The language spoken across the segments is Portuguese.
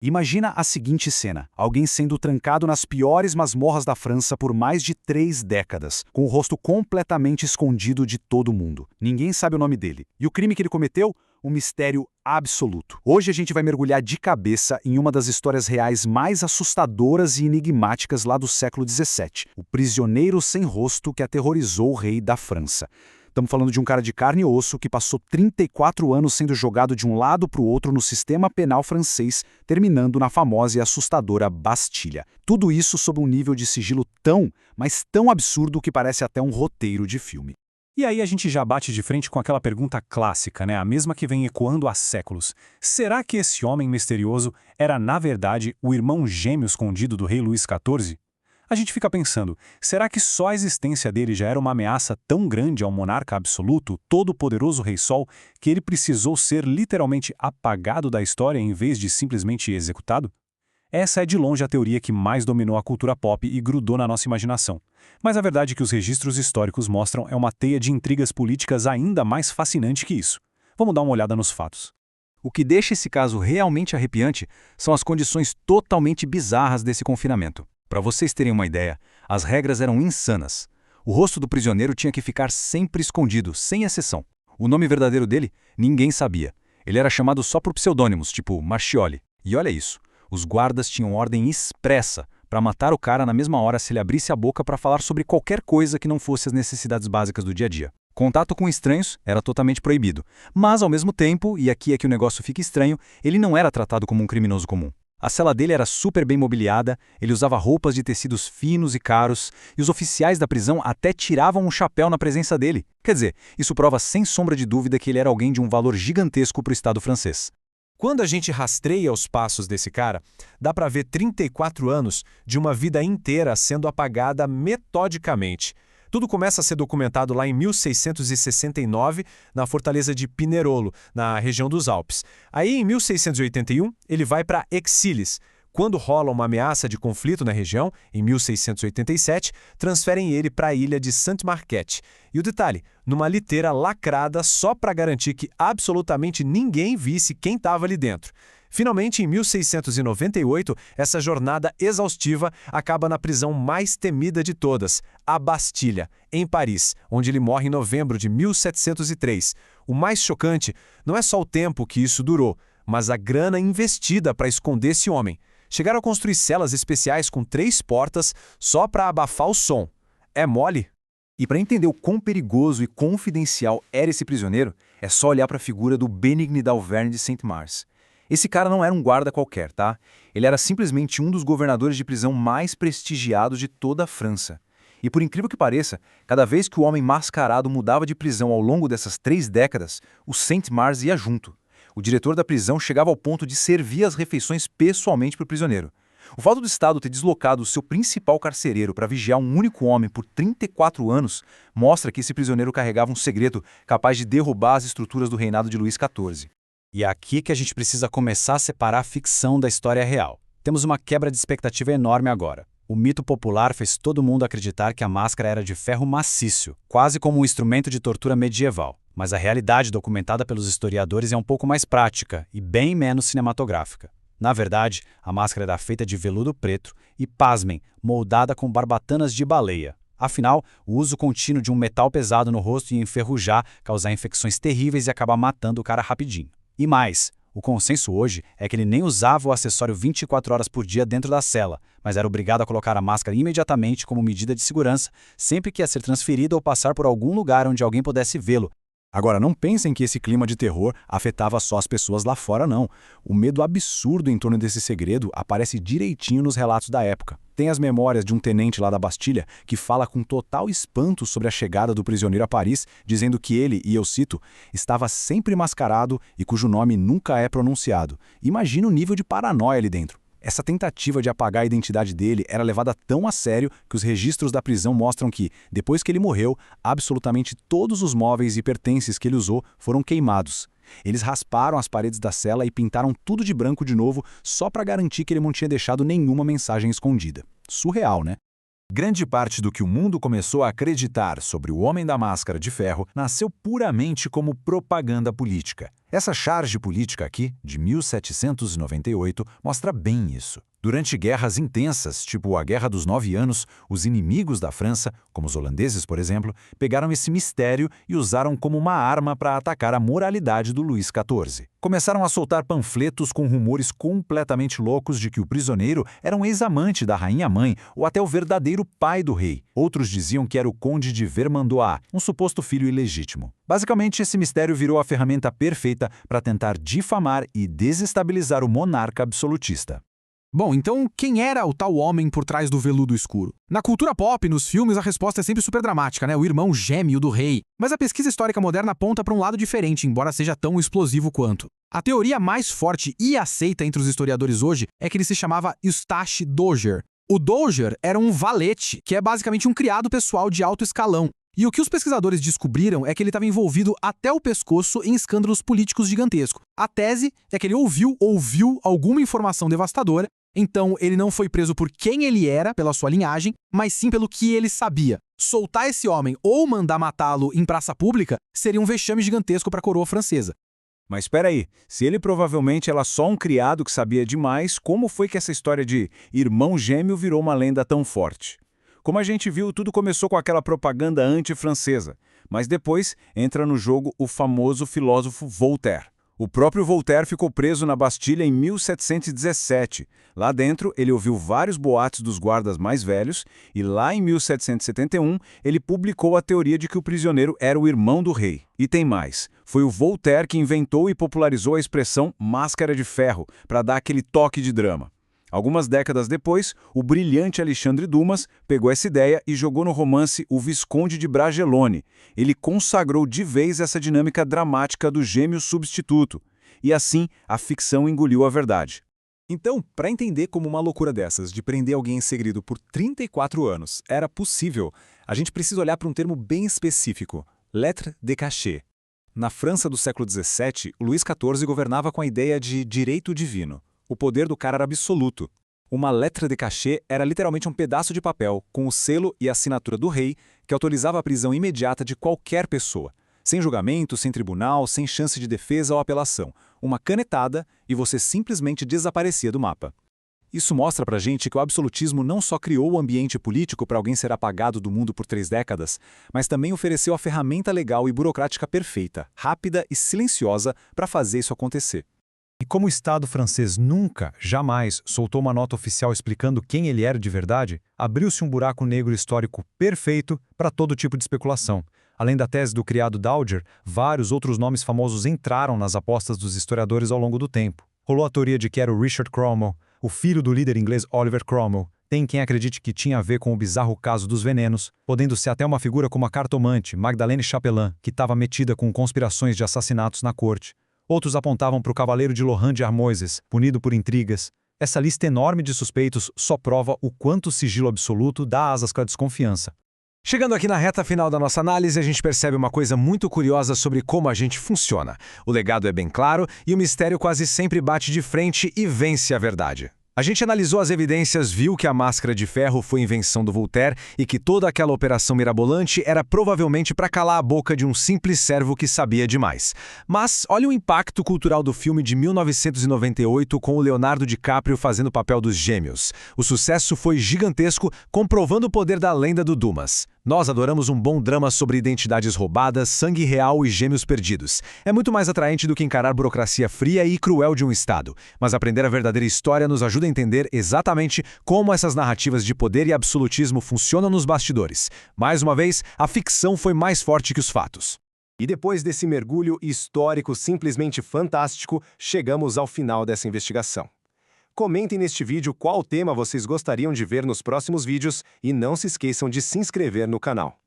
Imagina a seguinte cena: alguém sendo trancado nas piores masmorras da França por mais de 3 décadas, com o rosto completamente escondido de todo mundo. Ninguém sabe o nome dele. E o crime que ele cometeu? Um mistério absoluto. Hoje a gente vai mergulhar de cabeça em uma das histórias reais mais assustadoras e enigmáticas lá do século XVII, o prisioneiro sem rosto que aterrorizou o rei da França. Estamos falando de um cara de carne e osso que passou 34 anos sendo jogado de um lado para o outro no sistema penal francês, terminando na famosa e assustadora Bastilha. Tudo isso sob um nível de sigilo tão, mas tão absurdo que parece até um roteiro de filme. E aí a gente já bate de frente com aquela pergunta clássica, né? A mesma que vem ecoando há séculos. Será que esse homem misterioso era, na verdade, o irmão gêmeo escondido do rei Luís XIV? A gente fica pensando, será que só a existência dele já era uma ameaça tão grande ao monarca absoluto, todo-poderoso Rei Sol, que ele precisou ser literalmente apagado da história em vez de simplesmente executado? Essa é de longe a teoria que mais dominou a cultura pop e grudou na nossa imaginação. Mas a verdade que os registros históricos mostram é uma teia de intrigas políticas ainda mais fascinante que isso. Vamos dar uma olhada nos fatos. O que deixa esse caso realmente arrepiante são as condições totalmente bizarras desse confinamento. Para vocês terem uma ideia, as regras eram insanas. O rosto do prisioneiro tinha que ficar sempre escondido, sem exceção. O nome verdadeiro dele, ninguém sabia. Ele era chamado só por pseudônimos, tipo Marchioli. E olha isso, os guardas tinham ordem expressa para matar o cara na mesma hora se ele abrisse a boca para falar sobre qualquer coisa que não fosse as necessidades básicas do dia a dia. Contato com estranhos era totalmente proibido. Mas, ao mesmo tempo, e aqui é que o negócio fica estranho, ele não era tratado como um criminoso comum. A cela dele era super bem mobiliada, ele usava roupas de tecidos finos e caros, e os oficiais da prisão até tiravam um chapéu na presença dele. Quer dizer, isso prova sem sombra de dúvida que ele era alguém de um valor gigantesco para o Estado francês. Quando a gente rastreia os passos desse cara, dá para ver 34 anos de uma vida inteira sendo apagada metodicamente. Tudo começa a ser documentado lá em 1669, na fortaleza de Pinerolo, na região dos Alpes. Aí, em 1681, ele vai para Exílies. Quando rola uma ameaça de conflito na região, em 1687, transferem ele para a ilha de Sainte-Marguerite. E o detalhe, numa liteira lacrada só para garantir que absolutamente ninguém visse quem estava ali dentro. Finalmente, em 1698, essa jornada exaustiva acaba na prisão mais temida de todas, a Bastilha, em Paris, onde ele morre em novembro de 1703. O mais chocante não é só o tempo que isso durou, mas a grana investida para esconder esse homem. Chegaram a construir celas especiais com 3 portas só para abafar o som. É mole? E para entender o quão perigoso e confidencial era esse prisioneiro, é só olhar para a figura do Benigni d'Auvergne de Saint-Mars. Esse cara não era um guarda qualquer, tá? Ele era simplesmente um dos governadores de prisão mais prestigiados de toda a França. E por incrível que pareça, cada vez que o homem mascarado mudava de prisão ao longo dessas 3 décadas, o Saint-Mars ia junto. O diretor da prisão chegava ao ponto de servir as refeições pessoalmente para o prisioneiro. O fato do Estado ter deslocado o seu principal carcereiro para vigiar um único homem por 34 anos mostra que esse prisioneiro carregava um segredo capaz de derrubar as estruturas do reinado de Luís XIV. E é aqui que a gente precisa começar a separar a ficção da história real. Temos uma quebra de expectativa enorme agora. O mito popular fez todo mundo acreditar que a máscara era de ferro maciço, quase como um instrumento de tortura medieval. Mas a realidade documentada pelos historiadores é um pouco mais prática e bem menos cinematográfica. Na verdade, a máscara era feita de veludo preto e, pasmem, moldada com barbatanas de baleia. Afinal, o uso contínuo de um metal pesado no rosto ia enferrujar, causar infecções terríveis e acabar matando o cara rapidinho. E mais, o consenso hoje é que ele nem usava o acessório 24 horas por dia dentro da cela, mas era obrigado a colocar a máscara imediatamente como medida de segurança sempre que ia ser transferido ou passar por algum lugar onde alguém pudesse vê-lo. Agora, não pensem que esse clima de terror afetava só as pessoas lá fora, não. O medo absurdo em torno desse segredo aparece direitinho nos relatos da época. Tem as memórias de um tenente lá da Bastilha que fala com total espanto sobre a chegada do prisioneiro a Paris, dizendo que ele, e eu cito, estava sempre mascarado e cujo nome nunca é pronunciado. Imagina o nível de paranoia ali dentro. Essa tentativa de apagar a identidade dele era levada tão a sério que os registros da prisão mostram que, depois que ele morreu, absolutamente todos os móveis e pertences que ele usou foram queimados. Eles rasparam as paredes da cela e pintaram tudo de branco de novo só para garantir que ele não tinha deixado nenhuma mensagem escondida. Surreal, né? Grande parte do que o mundo começou a acreditar sobre o Homem da Máscara de Ferro nasceu puramente como propaganda política. Essa charge política aqui, de 1798, mostra bem isso. Durante guerras intensas, tipo a Guerra dos 9 Anos, os inimigos da França, como os holandeses, por exemplo, pegaram esse mistério e usaram como uma arma para atacar a moralidade do Luís XIV. Começaram a soltar panfletos com rumores completamente loucos de que o prisioneiro era um ex-amante da rainha-mãe ou até o verdadeiro pai do rei. Outros diziam que era o conde de Vermandois, um suposto filho ilegítimo. Basicamente, esse mistério virou a ferramenta perfeita para tentar difamar e desestabilizar o monarca absolutista. Bom, então quem era o tal homem por trás do veludo escuro? Na cultura pop, nos filmes, a resposta é sempre super dramática, né? O irmão gêmeo do rei. Mas a pesquisa histórica moderna aponta para um lado diferente, embora seja tão explosivo quanto. A teoria mais forte e aceita entre os historiadores hoje é que ele se chamava Eustache Doger. O Doger era um valete, que é basicamente um criado pessoal de alto escalão. E o que os pesquisadores descobriram é que ele estava envolvido até o pescoço em escândalos políticos gigantescos. A tese é que ele ouviu alguma informação devastadora. Então, ele não foi preso por quem ele era, pela sua linhagem, mas sim pelo que ele sabia. Soltar esse homem ou mandar matá-lo em praça pública seria um vexame gigantesco para a coroa francesa. Mas espera aí, se ele provavelmente era só um criado que sabia demais, como foi que essa história de irmão gêmeo virou uma lenda tão forte? Como a gente viu, tudo começou com aquela propaganda anti-francesa, mas depois entra no jogo o famoso filósofo Voltaire. O próprio Voltaire ficou preso na Bastilha em 1717. Lá dentro, ele ouviu vários boatos dos guardas mais velhos e lá em 1771, ele publicou a teoria de que o prisioneiro era o irmão do rei. E tem mais, foi o Voltaire que inventou e popularizou a expressão máscara de ferro para dar aquele toque de drama. Algumas décadas depois, o brilhante Alexandre Dumas pegou essa ideia e jogou no romance O Visconde de Bragelonne. Ele consagrou de vez essa dinâmica dramática do gêmeo substituto. E assim, a ficção engoliu a verdade. Então, para entender como uma loucura dessas, de prender alguém em segredo por 34 anos, era possível, a gente precisa olhar para um termo bem específico, lettre de cachet. Na França do século XVII, o Luís XIV governava com a ideia de direito divino. O poder do cara era absoluto. Uma lettre de cachet era literalmente um pedaço de papel com o selo e a assinatura do rei que autorizava a prisão imediata de qualquer pessoa. Sem julgamento, sem tribunal, sem chance de defesa ou apelação. Uma canetada e você simplesmente desaparecia do mapa. Isso mostra pra gente que o absolutismo não só criou o ambiente político para alguém ser apagado do mundo por 3 décadas, mas também ofereceu a ferramenta legal e burocrática perfeita, rápida e silenciosa para fazer isso acontecer. E como o Estado francês nunca, jamais, soltou uma nota oficial explicando quem ele era de verdade, abriu-se um buraco negro histórico perfeito para todo tipo de especulação. Além da tese do criado Doger, vários outros nomes famosos entraram nas apostas dos historiadores ao longo do tempo. Rolou a teoria de que era o Richard Cromwell, o filho do líder inglês Oliver Cromwell. Tem quem acredite que tinha a ver com o bizarro caso dos venenos, podendo ser até uma figura como a cartomante Magdalene Chapelain, que estava metida com conspirações de assassinatos na corte. Outros apontavam para o cavaleiro de Lohan de Armoises, punido por intrigas. Essa lista enorme de suspeitos só prova o quanto o sigilo absoluto dá asas para a desconfiança. Chegando aqui na reta final da nossa análise, a gente percebe uma coisa muito curiosa sobre como a gente funciona. O legado é bem claro e o mistério quase sempre bate de frente e vence a verdade. A gente analisou as evidências, viu que a máscara de ferro foi invenção do Voltaire e que toda aquela operação mirabolante era provavelmente para calar a boca de um simples servo que sabia demais. Mas olha o impacto cultural do filme de 1998 com o Leonardo DiCaprio fazendo o papel dos gêmeos. O sucesso foi gigantesco, comprovando o poder da lenda do Dumas. Nós adoramos um bom drama sobre identidades roubadas, sangue real e gêmeos perdidos. É muito mais atraente do que encarar burocracia fria e cruel de um Estado. Mas aprender a verdadeira história nos ajuda a entender exatamente como essas narrativas de poder e absolutismo funcionam nos bastidores. Mais uma vez, a ficção foi mais forte que os fatos. E depois desse mergulho histórico simplesmente fantástico, chegamos ao final dessa investigação. Comentem neste vídeo qual tema vocês gostariam de ver nos próximos vídeos e não se esqueçam de se inscrever no canal.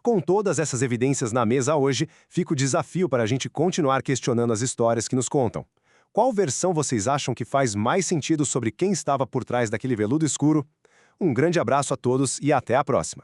Com todas essas evidências na mesa hoje, fica o desafio para a gente continuar questionando as histórias que nos contam. Qual versão vocês acham que faz mais sentido sobre quem estava por trás daquele veludo escuro? Um grande abraço a todos e até a próxima!